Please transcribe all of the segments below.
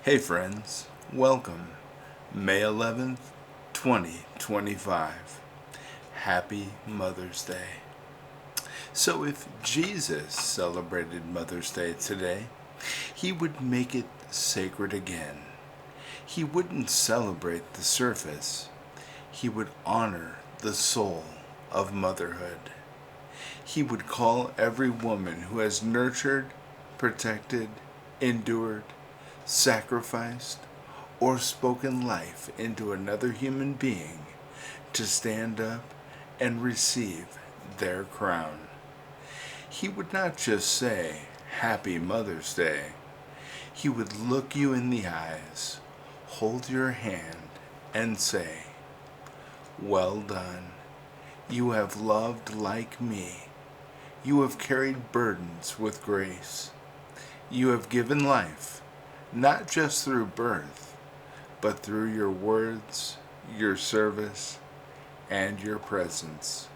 Hey friends, welcome. May 11th, 2025. Happy Mother's Day. So if Jesus celebrated Mother's Day today, he would make it sacred again. He wouldn't celebrate the surface. He would honor the soul of motherhood. He would call every woman who has nurtured, protected, endured, sacrificed, or spoken life into another human being to stand up and receive their crown. He would not just say, Happy Mother's Day. He would look you in the eyes, hold your hand, and say, Well done. You have loved like me. You have carried burdens with grace. You have given life, not just through birth, but through your words, your service, and your presence.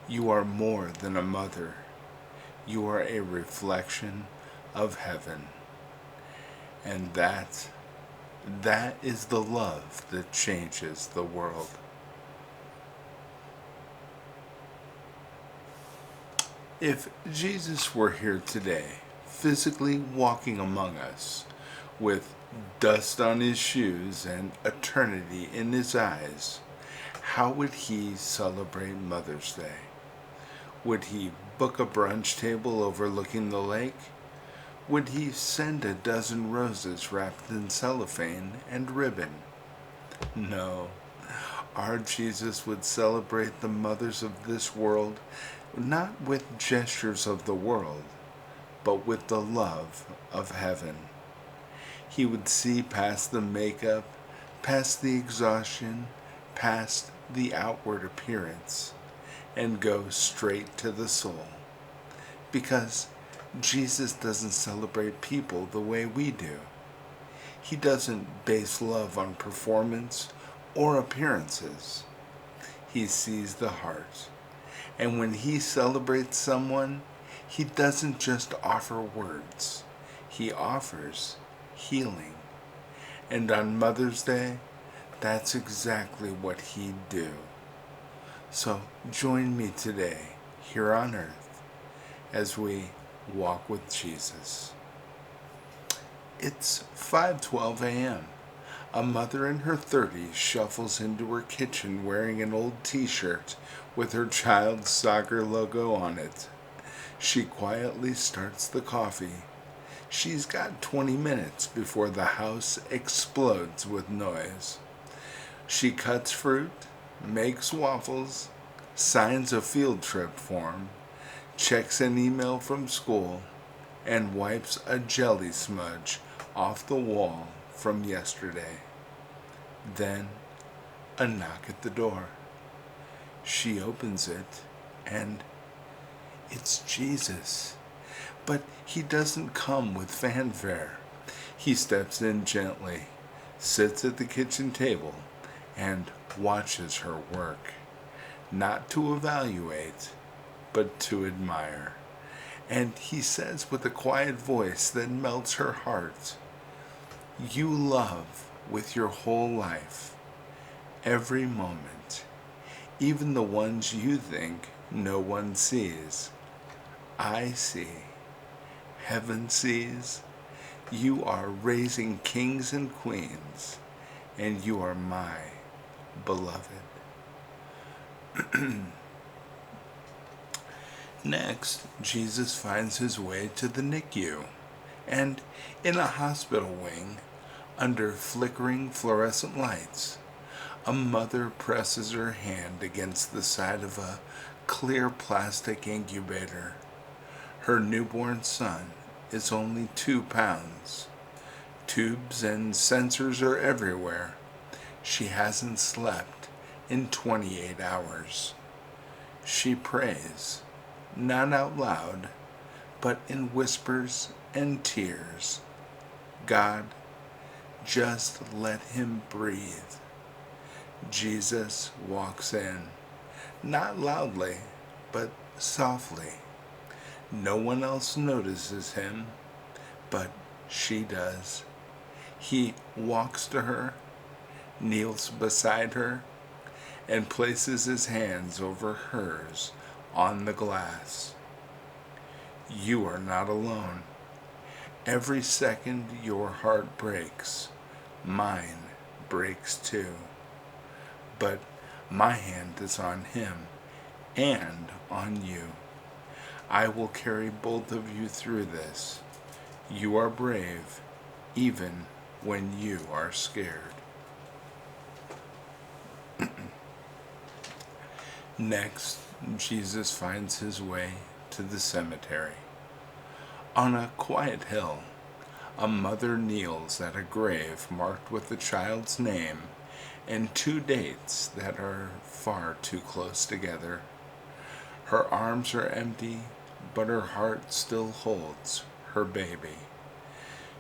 You are more than a mother. You are a reflection of heaven. And that is the love that changes the world. If Jesus were here today, physically walking among us, with dust on his shoes and eternity in his eyes, how would he celebrate Mother's Day? Would he book a brunch table overlooking the lake? Would he send a dozen roses wrapped in cellophane and ribbon? No. Our Jesus would celebrate the mothers of this world not with gestures of the world, but with the love of heaven. He would see past the makeup, past the exhaustion, past the outward appearance, and go straight to the soul. Because Jesus doesn't celebrate people the way we do. He doesn't base love on performance or appearances. He sees the heart. And when he celebrates someone, he doesn't just offer words. He offers healing. And on Mother's Day, that's exactly what he'd do. So join me today, here on earth, as we walk with Jesus. It's 5:12 a.m. A mother in her 30s shuffles into her kitchen wearing an old t-shirt with her child's soccer logo on it. She quietly starts the coffee. She's got 20 minutes before the house explodes with noise. She cuts fruit, makes waffles, signs a field trip form, checks an email from school, and wipes a jelly smudge off the wall from yesterday. Then, a knock at the door. She opens it, and it's Jesus. But he doesn't come with fanfare. He steps in gently, sits at the kitchen table, and watches her work. Not to evaluate, but to admire. And he says with a quiet voice that melts her heart, You love with your whole life, every moment, even the ones you think no one sees. I see. Heaven sees. You are raising kings and queens, and you are my beloved. Next, Jesus finds his way to the NICU, and in a hospital wing, under flickering fluorescent lights, a mother presses her hand against the side of a clear plastic incubator. Her newborn son is only 2 pounds. Tubes and sensors are everywhere. She hasn't slept in 28 hours. She prays, not out loud, but in whispers and tears. God, just let him breathe. Jesus walks in, not loudly, but softly. No one else notices him, but she does. He walks to her, kneels beside her, and places his hands over hers on the glass. You are not alone. Every second your heart breaks, mine breaks too. But my hand is on him and on you. I will carry both of you through this. You are brave, even when you are scared. Next, Jesus finds his way to the cemetery. On a quiet hill, a mother kneels at a grave marked with the child's name and two dates that are far too close together. Her arms are empty, but her heart still holds her baby.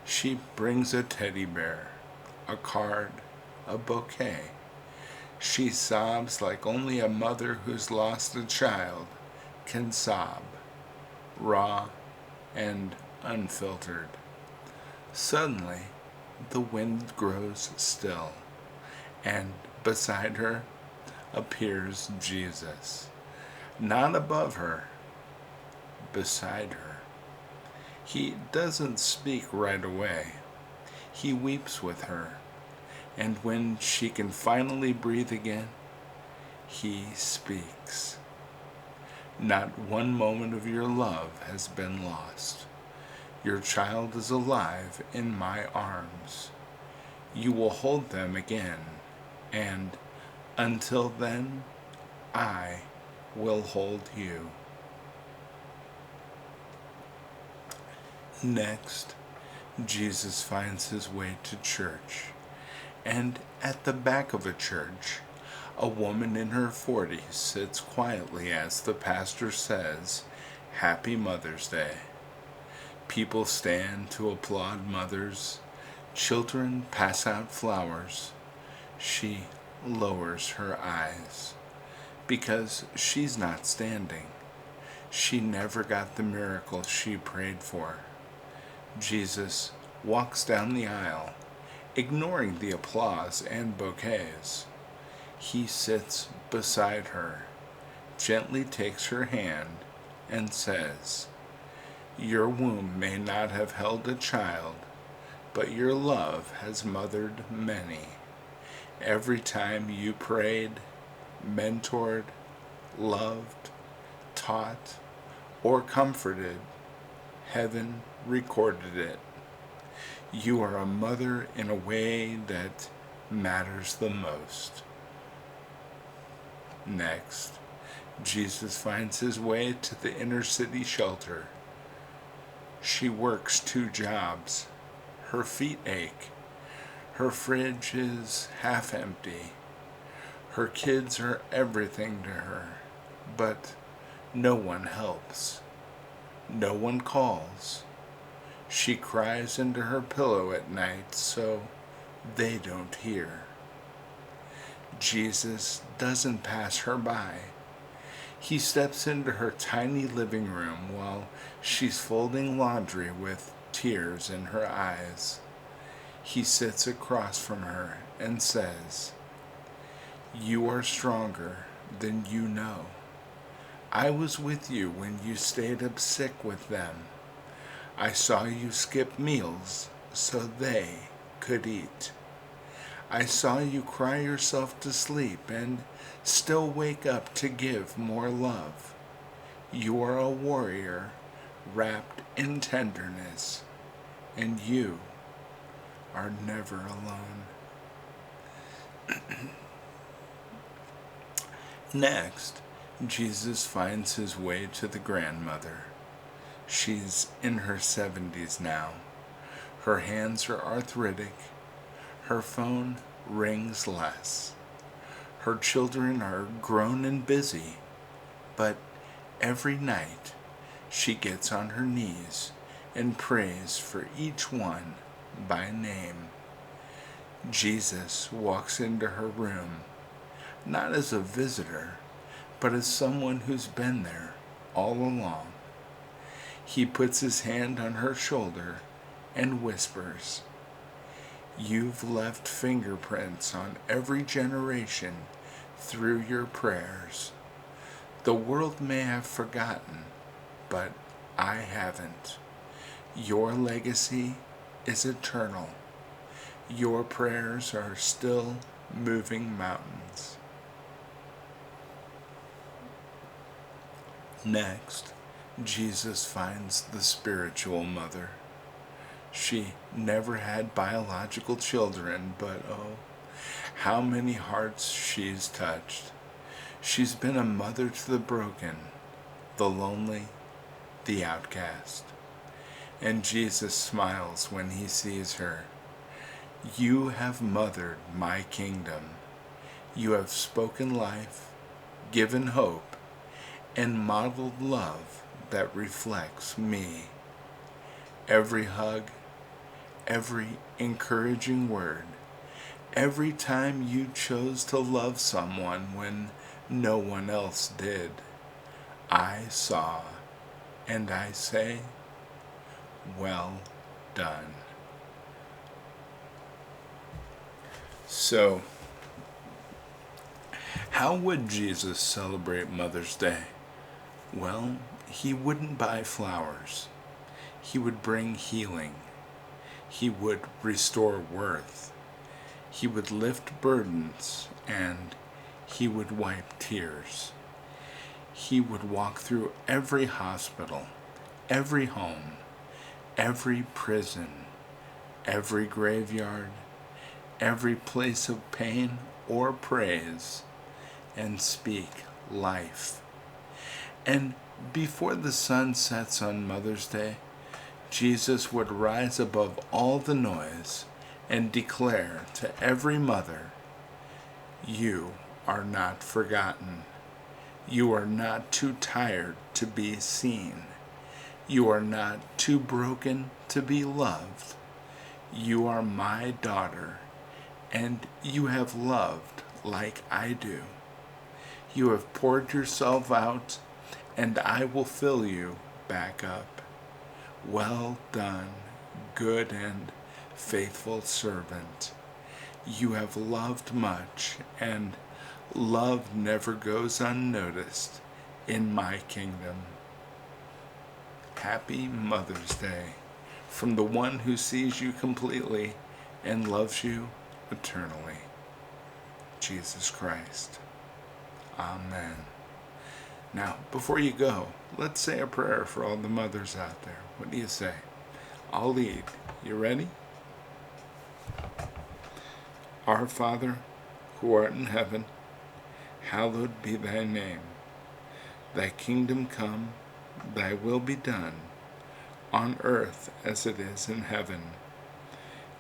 She brings a teddy bear, a card, a bouquet. She sobs like only a mother who's lost a child can sob, raw and unfiltered. Suddenly, the wind grows still, and beside her appears Jesus. Not above her, beside her. He doesn't speak right away. He weeps with her, and when she can finally breathe again, he speaks. Not one moment of your love has been lost. Your child is alive in my arms. You will hold them again, and until then, I will hold you. Next, Jesus finds his way to church, and at the back of a church, a woman in her 40s sits quietly as the pastor says, "Happy Mother's Day." People stand to applaud mothers. Children pass out flowers. She lowers her eyes because she's not standing. She never got the miracle she prayed for. Jesus walks down the aisle, ignoring the applause and bouquets. He sits beside her, gently takes her hand, and says, "Your womb may not have held a child, but your love has mothered many. Every time you prayed, mentored, loved, taught, or comforted, heaven recorded it. You are a mother in a way that matters the most." Next, Jesus finds his way to the inner city shelter. She works 2 jobs. Her feet ache. Her fridge is half empty. Her kids are everything to her, but no one helps. No one calls. She cries into her pillow at night so they don't hear. Jesus doesn't pass her by. He steps into her tiny living room while she's folding laundry with tears in her eyes. He sits across from her and says, "You are stronger than you know. I was with you when you stayed up sick with them. I saw you skip meals so they could eat. I saw you cry yourself to sleep and still wake up to give more love. You are a warrior wrapped in tenderness, and you are never alone." Next, Jesus finds his way to the grandmother. She's in her 70s now. Her hands are arthritic. Her phone rings less. Her children are grown and busy, but every night she gets on her knees and prays for each one by name. Jesus walks into her room, not as a visitor, but as someone who's been there all along. He puts his hand on her shoulder and whispers, You've left fingerprints on every generation through your prayers. The world may have forgotten, but I haven't. Your legacy is eternal. Your prayers are still moving mountains. Next, Jesus finds the spiritual mother. She never had biological children, but oh, how many hearts she's touched. She's been a mother to the broken, the lonely, the outcast. And Jesus smiles when he sees her. You have mothered my kingdom. You have spoken life, given hope, and modeled love that reflects me. Every hug, every encouraging word, every time you chose to love someone when no one else did, I saw, and I say, well done. So, how would Jesus celebrate Mother's Day? Well, he wouldn't buy flowers. He would bring healing. He would restore worth. He would lift burdens, and he would wipe tears. He would walk through every hospital, every home, every prison, every graveyard, every place of pain or praise, and speak life. And before the sun sets on Mother's Day, Jesus would rise above all the noise and declare to every mother, you are not forgotten. You are not too tired to be seen. You are not too broken to be loved. You are my daughter, and you have loved like I do. You have poured yourself out, and I will fill you back up. Well done, good and faithful servant. You have loved much, and love never goes unnoticed in my kingdom. Happy Mother's Day from the one who sees you completely and loves you eternally, Jesus Christ. Amen. Now, before you go, let's say a prayer for all the mothers out there. What do you say? I'll lead. You ready? Our Father, who art in heaven, hallowed be thy name. Thy kingdom come, thy will be done, on earth as it is in heaven.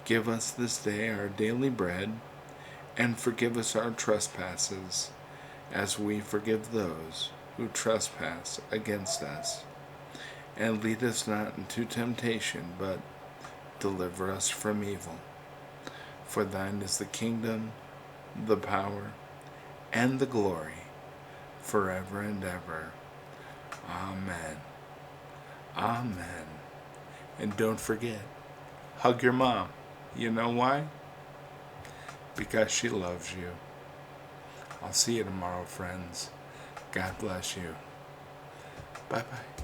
Give us this day our daily bread, and forgive us our trespasses, as we forgive those who trespass against us. And lead us not into temptation, but deliver us from evil. For thine is the kingdom, the power, and the glory, forever and ever. Amen. Amen. And don't forget, hug your mom. You know why? Because she loves you. I'll see you tomorrow, friends. God bless you. Bye-bye.